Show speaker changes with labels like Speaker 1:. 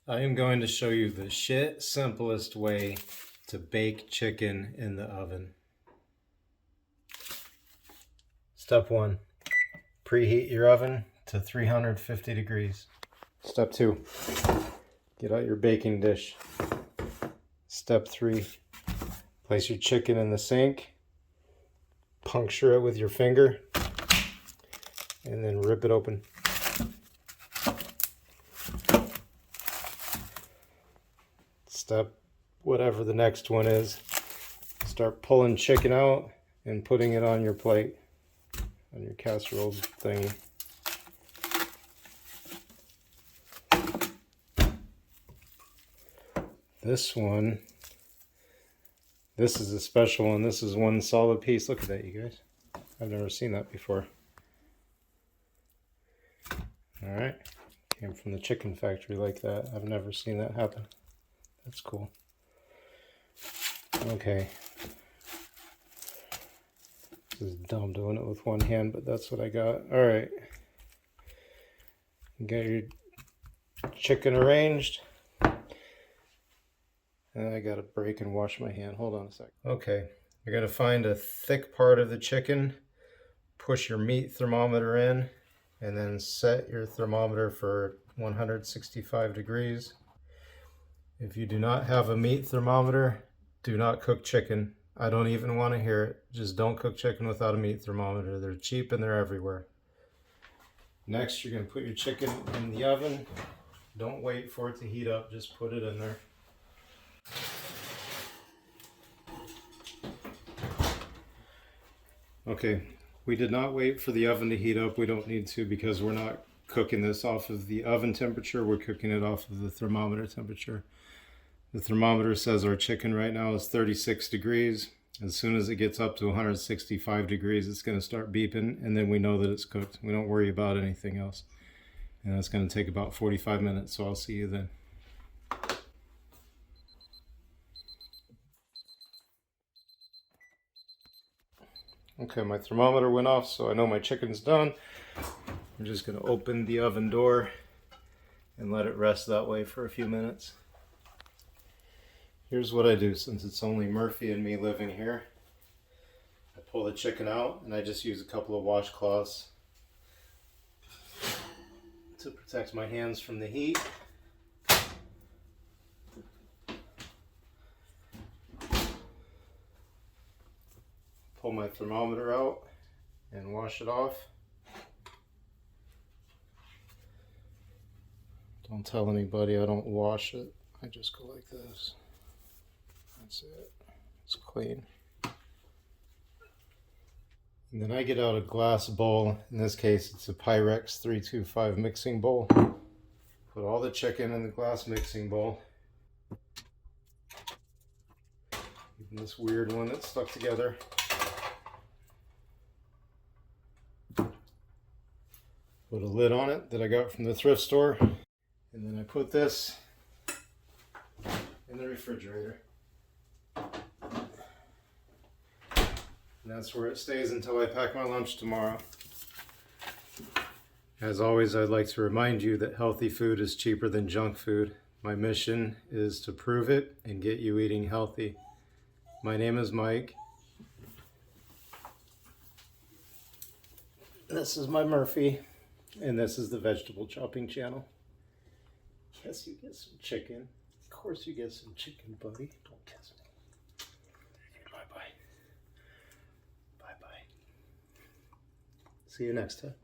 Speaker 1: I am going to show you the simplest way to bake chicken in the oven. Step 1, preheat your oven to 350 degrees. Step 2, get out your baking dish. Step 3, place your chicken in the sink, puncture it with your finger, and then rip it open. Step whatever the next one is, start pulling chicken out and putting it on your plate, on your casserole thing. This is a special one. This is one solid piece. Look at that, you guys. I've never seen that before. All right, came from the chicken factory like that. I've never seen that happen. That's cool. Okay. This is dumb doing it with one hand, but that's what I got. All right. You got your chicken arranged. And I got to break and wash my hand. Hold on a sec. Okay. You're going to find a thick part of the chicken, push your meat thermometer in, and then set your thermometer for 165 degrees. If you do not have a meat thermometer, do not cook chicken. I don't even want to hear it. Just don't cook chicken without a meat thermometer. They're cheap and they're everywhere. Next, you're going to put your chicken in the oven. Don't wait for it to heat up. Just put it in there. Okay, we did not wait for the oven to heat up. We don't need to because we're not cooking this off of the oven temperature. We're cooking it off of the thermometer temperature. The thermometer says our chicken right now is 36 degrees. As soon as it gets up to 165 degrees, it's going to start beeping, and then we know that it's cooked. We don't worry about anything else. And it's going to take about 45 minutes, so I'll see you then. Okay, my thermometer went off, so I know my chicken's done. I'm just going to open the oven door and let it rest that way for a few minutes. Here's what I do since it's only Murphy and me living here. I pull the chicken out and I just use a couple of washcloths to protect my hands from the heat. Pull my thermometer out and wash it off. Don't tell anybody I don't wash it. I just go like this. That's it. It's clean. And then I get out a glass bowl. In this case, it's a Pyrex 325 mixing bowl. Put all the chicken in the glass mixing bowl. Even this weird one that's stuck together. Put a lid on it that I got from the thrift store. And then I put this in the refrigerator. And that's where it stays until I pack my lunch tomorrow. As always, I'd like to remind you that healthy food is cheaper than junk food. My mission is to prove it and get you eating healthy. My name is Mike. This is my Murphy. And this is the vegetable chopping channel. Yes, you get some chicken. Of course you get some chicken, buddy. Don't kiss me. Bye-bye. Bye-bye. See you next time.